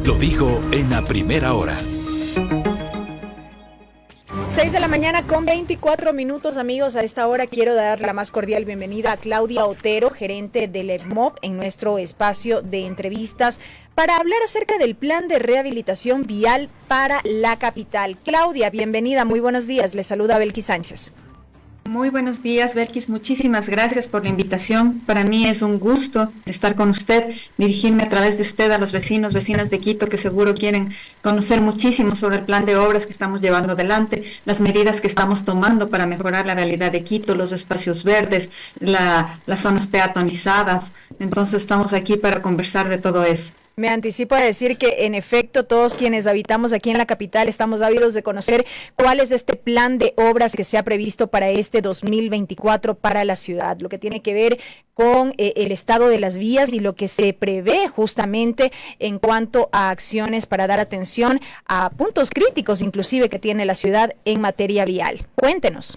Lo dijo en la primera hora. 6 de la mañana con 24 minutos, amigos. A esta hora quiero dar la más cordial bienvenida a Claudia Otero, gerente del EPMOP, en nuestro espacio de entrevistas para hablar acerca del plan de rehabilitación vial para la capital. Claudia, bienvenida, muy buenos días. Le saluda Belkis Sánchez. Muy buenos días, Belkis. Muchísimas gracias por la invitación. Para mí es un gusto estar con usted, dirigirme a través de usted a los vecinos, vecinas de Quito que seguro quieren conocer muchísimo sobre el plan de obras que estamos llevando adelante, las medidas que estamos tomando para mejorar la realidad de Quito, los espacios verdes, las zonas peatonizadas. Entonces estamos aquí para conversar de todo eso. Me anticipo a decir que, en efecto, todos quienes habitamos aquí en la capital estamos ávidos de conocer cuál es este plan de obras que se ha previsto para este 2024 para la ciudad, lo que tiene que ver con el estado de las vías y lo que se prevé justamente en cuanto a acciones para dar atención a puntos críticos, inclusive, que tiene la ciudad en materia vial. Cuéntenos.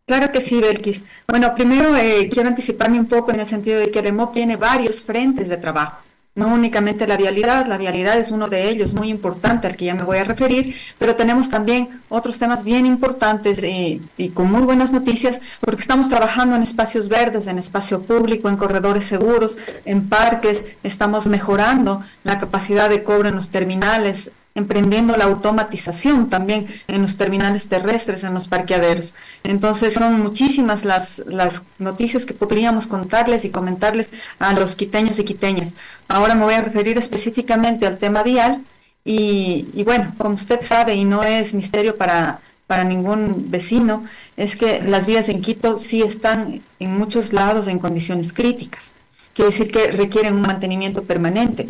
Claro que sí, Belkis. Bueno, primero quiero anticiparme un poco en el sentido de que el EMOP tiene varios frentes de trabajo. No únicamente la vialidad es uno de ellos, muy importante, al que ya me voy a referir, pero tenemos también otros temas bien importantes y con muy buenas noticias, porque estamos trabajando en espacios verdes, en espacio público, en corredores seguros, en parques, estamos mejorando la capacidad de cobro en los terminales, emprendiendo la automatización también en los terminales terrestres, en los parqueaderos. Entonces son muchísimas las noticias que podríamos contarles y comentarles a los quiteños y quiteñas. Ahora me voy a referir específicamente al tema vial y bueno, como usted sabe y no es misterio para ningún vecino, es que las vías en Quito sí están en muchos lados en condiciones críticas. Quiere decir que requieren un mantenimiento permanente,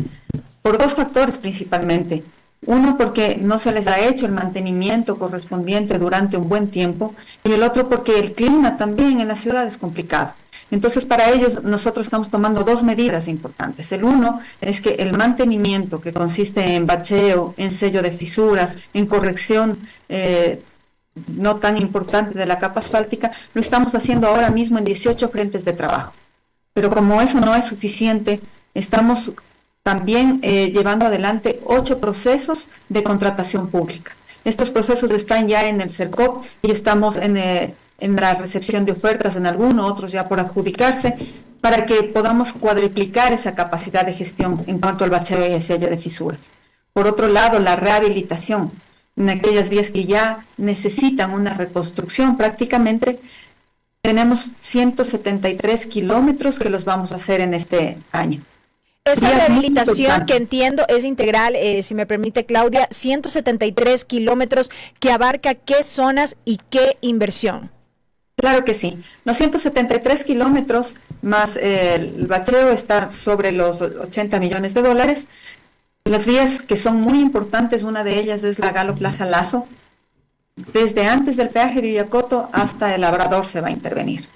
por dos factores principalmente. Uno, porque no se les ha hecho el mantenimiento correspondiente durante un buen tiempo, y el otro porque el clima también en la ciudad es complicado. Entonces, para ellos, nosotros estamos tomando dos medidas importantes. El uno es que el mantenimiento, que consiste en bacheo, en sello de fisuras, en corrección no tan importante de la capa asfáltica, lo estamos haciendo ahora mismo en 18 frentes de trabajo. Pero como eso no es suficiente, estamos también llevando adelante 8 procesos de contratación pública. Estos procesos están ya en el CERCOP y estamos en la recepción de ofertas en algunos, otros ya por adjudicarse, para que podamos cuadriplicar esa capacidad de gestión en cuanto al bacheo y el sello de fisuras. Por otro lado, la rehabilitación en aquellas vías que ya necesitan una reconstrucción prácticamente. Tenemos 173 kilómetros que los vamos a hacer en este año. Esa rehabilitación, que entiendo es integral, si me permite, Claudia, 173 kilómetros, que abarca qué zonas y qué inversión. Claro que sí. Los 173 kilómetros más el bacheo está sobre los 80 millones de dólares. Las vías que son muy importantes, una de ellas es la Galo Plaza Lazo. Desde antes del peaje de Villacoto hasta el Labrador se va a intervenir.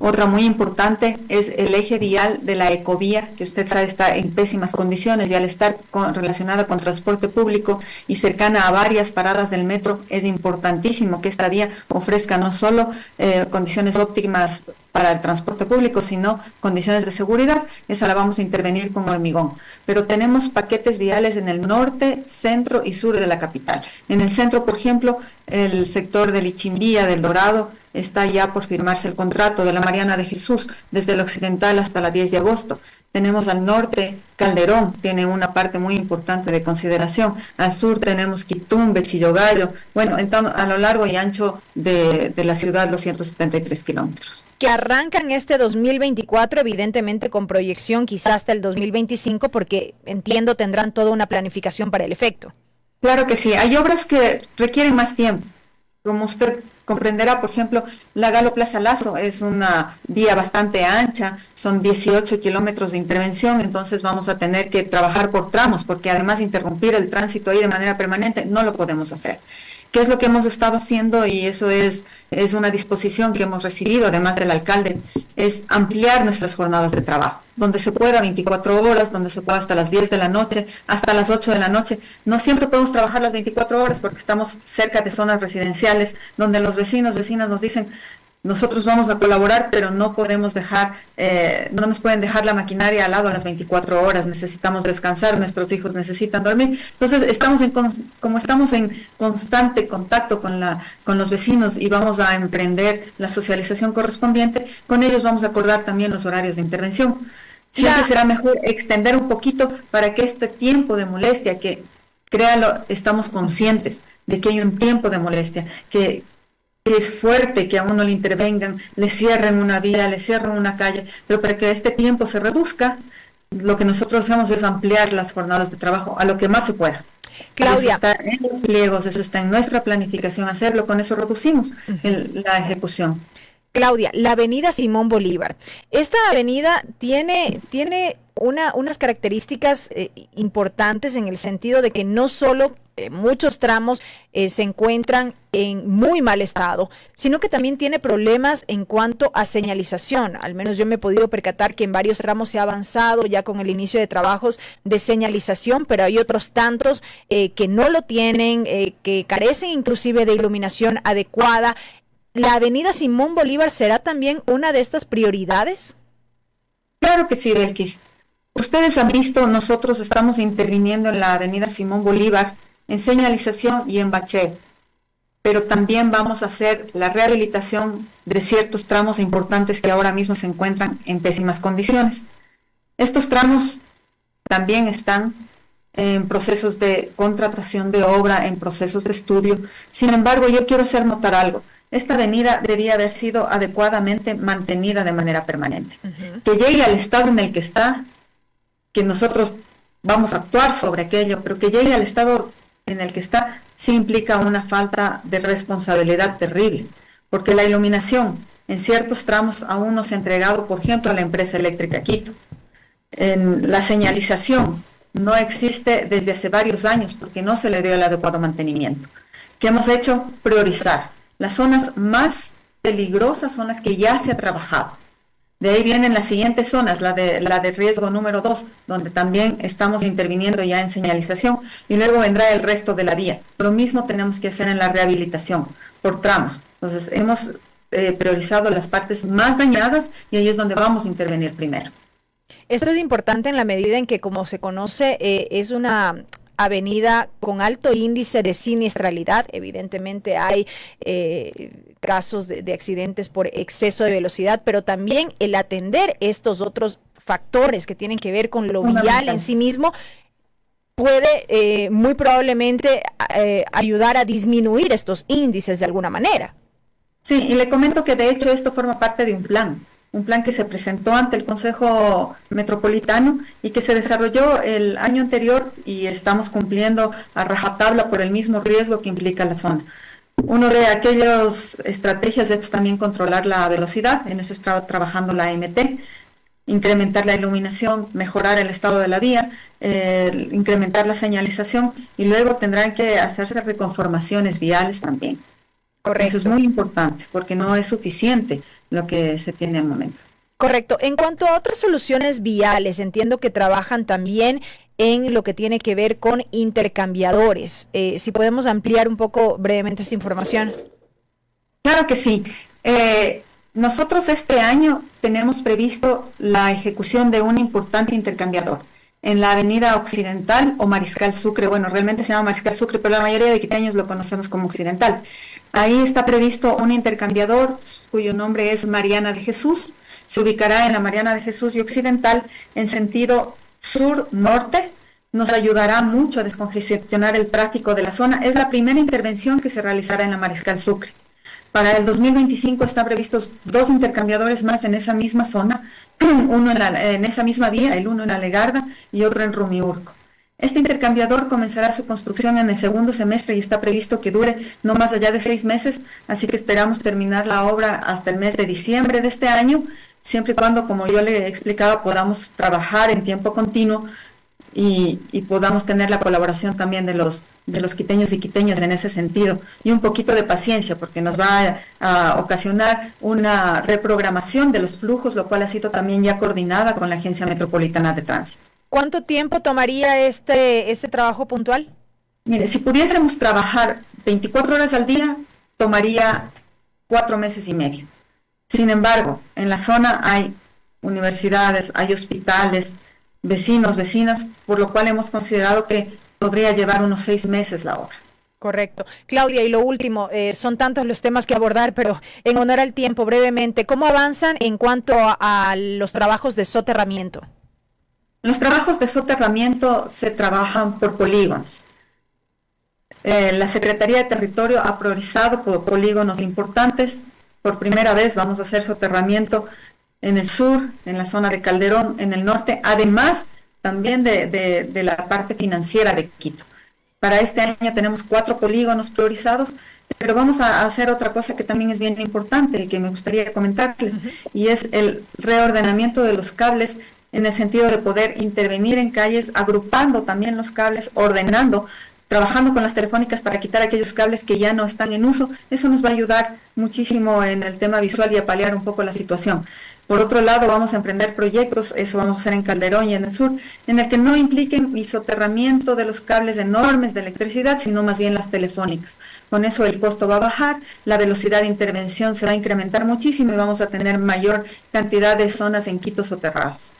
Otra muy importante es el eje vial de la ecovía, que usted sabe está en pésimas condiciones y al estar relacionada con transporte público y cercana a varias paradas del metro, es importantísimo que esta vía ofrezca no solo condiciones óptimas para el transporte público, sino condiciones de seguridad. Esa la vamos a intervenir con hormigón. Pero tenemos paquetes viales en el norte, centro y sur de la capital. En el centro, por ejemplo, el sector del Ichimbía, del Dorado, está ya por firmarse el contrato de la Mariana de Jesús, desde el occidental hasta la 10 de agosto. Tenemos al norte Calderón, tiene una parte muy importante de consideración. Al sur tenemos Quitumbe, Chillogallo, bueno, entonces, a lo largo y ancho de la ciudad, los 173 kilómetros. Que arrancan este 2024, evidentemente con proyección quizás hasta el 2025, porque entiendo tendrán toda una planificación para el efecto. Claro que sí, hay obras que requieren más tiempo. Como usted comprenderá, por ejemplo, la Galo Plaza Lazo es una vía bastante ancha, son 18 kilómetros de intervención, entonces vamos a tener que trabajar por tramos, porque además interrumpir el tránsito ahí de manera permanente no lo podemos hacer. ¿Qué es lo que hemos estado haciendo? Y eso es una disposición que hemos recibido, además del alcalde, es ampliar nuestras jornadas de trabajo, donde se pueda 24 horas, donde se pueda hasta las 10 de la noche, hasta las 8 de la noche. No siempre podemos trabajar las 24 horas porque estamos cerca de zonas residenciales, donde los vecinos, vecinas nos dicen, nosotros vamos a colaborar, pero no podemos dejar, no nos pueden dejar la maquinaria al lado a las 24 horas, necesitamos descansar, nuestros hijos necesitan dormir. Entonces, como estamos en constante contacto con los vecinos y vamos a emprender la socialización correspondiente, con ellos vamos a acordar también los horarios de intervención. Siempre será mejor extender un poquito para que este tiempo de molestia, que créalo, estamos conscientes de que hay un tiempo de molestia, que es fuerte que a uno le intervengan, le cierren una vía, le cierren una calle, pero para que este tiempo se reduzca, lo que nosotros hacemos es ampliar las jornadas de trabajo a lo que más se pueda. Claudia. Eso está en los pliegos, eso está en nuestra planificación, hacerlo, con eso reducimos la ejecución. Claudia, la avenida Simón Bolívar. Esta avenida tiene unas características importantes en el sentido de que no solo muchos tramos se encuentran en muy mal estado, sino que también tiene problemas en cuanto a señalización. Al menos yo me he podido percatar que en varios tramos se ha avanzado ya con el inicio de trabajos de señalización, pero hay otros tantos que no lo tienen, que carecen inclusive de iluminación adecuada. ¿La avenida Simón Bolívar será también una de estas prioridades? Claro que sí, Belkis. Ustedes han visto, nosotros estamos interviniendo en la avenida Simón Bolívar en señalización y en bacheo, pero también vamos a hacer la rehabilitación de ciertos tramos importantes que ahora mismo se encuentran en pésimas condiciones. Estos tramos también están en procesos de contratación de obra, en procesos de estudio. Sin embargo, yo quiero hacer notar algo. Esta avenida debía haber sido adecuadamente mantenida de manera permanente. Que llegue al estado en el que está, que nosotros vamos a actuar sobre aquello, pero que llegue al estado en el que está, sí implica una falta de responsabilidad terrible, porque la iluminación en ciertos tramos aún no se ha entregado, por ejemplo, a la empresa eléctrica Quito. La señalización no existe desde hace varios años porque no se le dio el adecuado mantenimiento. ¿Qué hemos hecho? Priorizar. Las zonas más peligrosas son las que ya se ha trabajado. De ahí vienen las siguientes zonas, la de riesgo número 2, donde también estamos interviniendo ya en señalización, y luego vendrá el resto de la vía. Lo mismo tenemos que hacer en la rehabilitación, por tramos. Entonces, hemos priorizado las partes más dañadas y ahí es donde vamos a intervenir primero. Esto es importante en la medida en que, como se conoce, es una avenida con alto índice de siniestralidad. Evidentemente hay casos de accidentes por exceso de velocidad, pero también el atender estos otros factores que tienen que ver con lo vial en sí mismo puede muy probablemente ayudar a disminuir estos índices de alguna manera. Sí, y le comento que de hecho esto forma parte de un plan que se presentó ante el Consejo Metropolitano y que se desarrolló el año anterior y estamos cumpliendo a rajatabla por el mismo riesgo que implica la zona. Uno de aquellas estrategias es también controlar la velocidad, en eso está trabajando la AMT, incrementar la iluminación, mejorar el estado de la vía, incrementar la señalización y luego tendrán que hacerse reconformaciones viales también. Correcto. Eso es muy importante porque no es suficiente lo que se tiene al momento. Correcto. En cuanto a otras soluciones viales, entiendo que trabajan también en lo que tiene que ver con intercambiadores. Si podemos ampliar un poco brevemente esta información. Claro que sí. Nosotros este año tenemos previsto la ejecución de un importante intercambiador en la avenida Occidental o Mariscal Sucre. Bueno, realmente se llama Mariscal Sucre, pero la mayoría de quiteños lo conocemos como Occidental. Ahí está previsto un intercambiador cuyo nombre es Mariana de Jesús. Se ubicará en la Mariana de Jesús y Occidental en sentido sur-norte. Nos ayudará mucho a descongestionar el tráfico de la zona. Es la primera intervención que se realizará en la Mariscal Sucre. Para el 2025 están previstos 2 intercambiadores más en esa misma zona, uno en esa misma vía, el uno en la Legarda y otro en Rumiurco. Este intercambiador comenzará su construcción en el segundo semestre y está previsto que dure no más allá de 6 meses, así que esperamos terminar la obra hasta el mes de diciembre de este año, siempre y cuando, como yo le explicaba, podamos trabajar en tiempo continuo y podamos tener la colaboración también de los quiteños y quiteñas en ese sentido, y un poquito de paciencia, porque nos va a ocasionar una reprogramación de los flujos, lo cual ha sido también ya coordinada con la Agencia Metropolitana de Tránsito. ¿Cuánto tiempo tomaría este trabajo puntual? Mire, si pudiésemos trabajar 24 horas al día, tomaría 4 meses y medio. Sin embargo, en la zona hay universidades, hay hospitales, vecinos, vecinas, por lo cual hemos considerado que podría llevar unos 6 meses la obra. Correcto. Claudia, y lo último, son tantos los temas que abordar, pero en honor al tiempo, brevemente, ¿cómo avanzan en cuanto a los trabajos de soterramiento? Los trabajos de soterramiento se trabajan por polígonos. La Secretaría de Territorio ha priorizado por polígonos importantes. Por primera vez vamos a hacer soterramiento en el sur, en la zona de Calderón, en el norte, además también de la parte financiera de Quito. Para este año tenemos 4 polígonos priorizados, pero vamos a hacer otra cosa que también es bien importante y que me gustaría comentarles, y es el reordenamiento de los cables en el sentido de poder intervenir en calles, agrupando también los cables, ordenando, trabajando con las telefónicas para quitar aquellos cables que ya no están en uso. Eso nos va a ayudar muchísimo en el tema visual y a paliar un poco la situación. Por otro lado, vamos a emprender proyectos, eso vamos a hacer en Calderón y en el sur, en el que no impliquen el soterramiento de los cables enormes de electricidad, sino más bien las telefónicas. Con eso el costo va a bajar, la velocidad de intervención se va a incrementar muchísimo y vamos a tener mayor cantidad de zonas en Quito soterradas.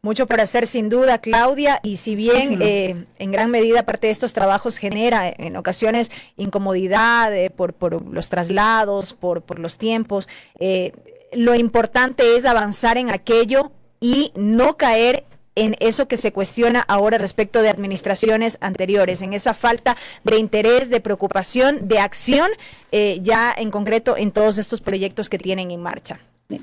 Mucho por hacer sin duda, Claudia, y si bien en gran medida parte de estos trabajos genera en ocasiones incomodidad por los traslados, por los tiempos, lo importante es avanzar en aquello y no caer en eso que se cuestiona ahora respecto de administraciones anteriores, en esa falta de interés, de preocupación, de acción, ya en concreto en todos estos proyectos que tienen en marcha.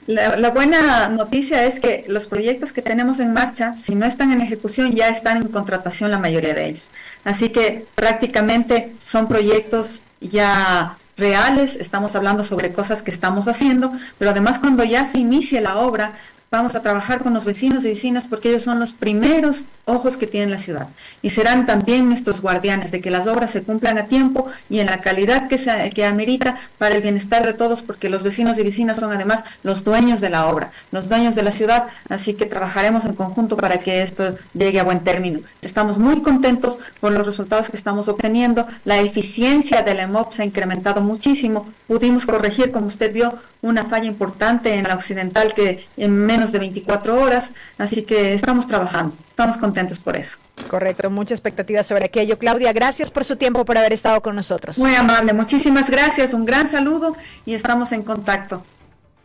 La buena noticia es que los proyectos que tenemos en marcha, si no están en ejecución, ya están en contratación la mayoría de ellos. Así que prácticamente son proyectos ya reales, estamos hablando sobre cosas que estamos haciendo, pero además cuando ya se inicie la obra, vamos a trabajar con los vecinos y vecinas porque ellos son los primeros ojos que tiene la ciudad y serán también nuestros guardianes de que las obras se cumplan a tiempo y en la calidad que amerita para el bienestar de todos, porque los vecinos y vecinas son además los dueños de la obra, los dueños de la ciudad, así que trabajaremos en conjunto para que esto llegue a buen término. Estamos muy contentos por los resultados que estamos obteniendo, la eficiencia de la EMOP se ha incrementado muchísimo, pudimos corregir, como usted vio, una falla importante en la occidental que en menos de 24 horas, así que estamos trabajando, estamos contentos por eso. Correcto, mucha expectativa sobre aquello. Claudia, gracias por su tiempo, por haber estado con nosotros. Muy amable, muchísimas gracias, un gran saludo y estamos en contacto.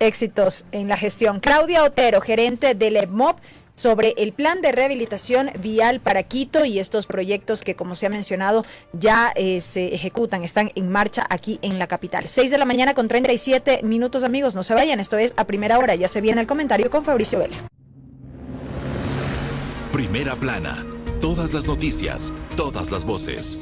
Éxitos en la gestión. Claudia Otero, gerente del EMOP, sobre el plan de rehabilitación vial para Quito y estos proyectos que, como se ha mencionado, ya se ejecutan, están en marcha aquí en la capital. 6:37 a.m, amigos, no se vayan, esto es A Primera Hora, ya se viene el comentario con Fabricio Vela. Primera Plana, todas las noticias, todas las voces.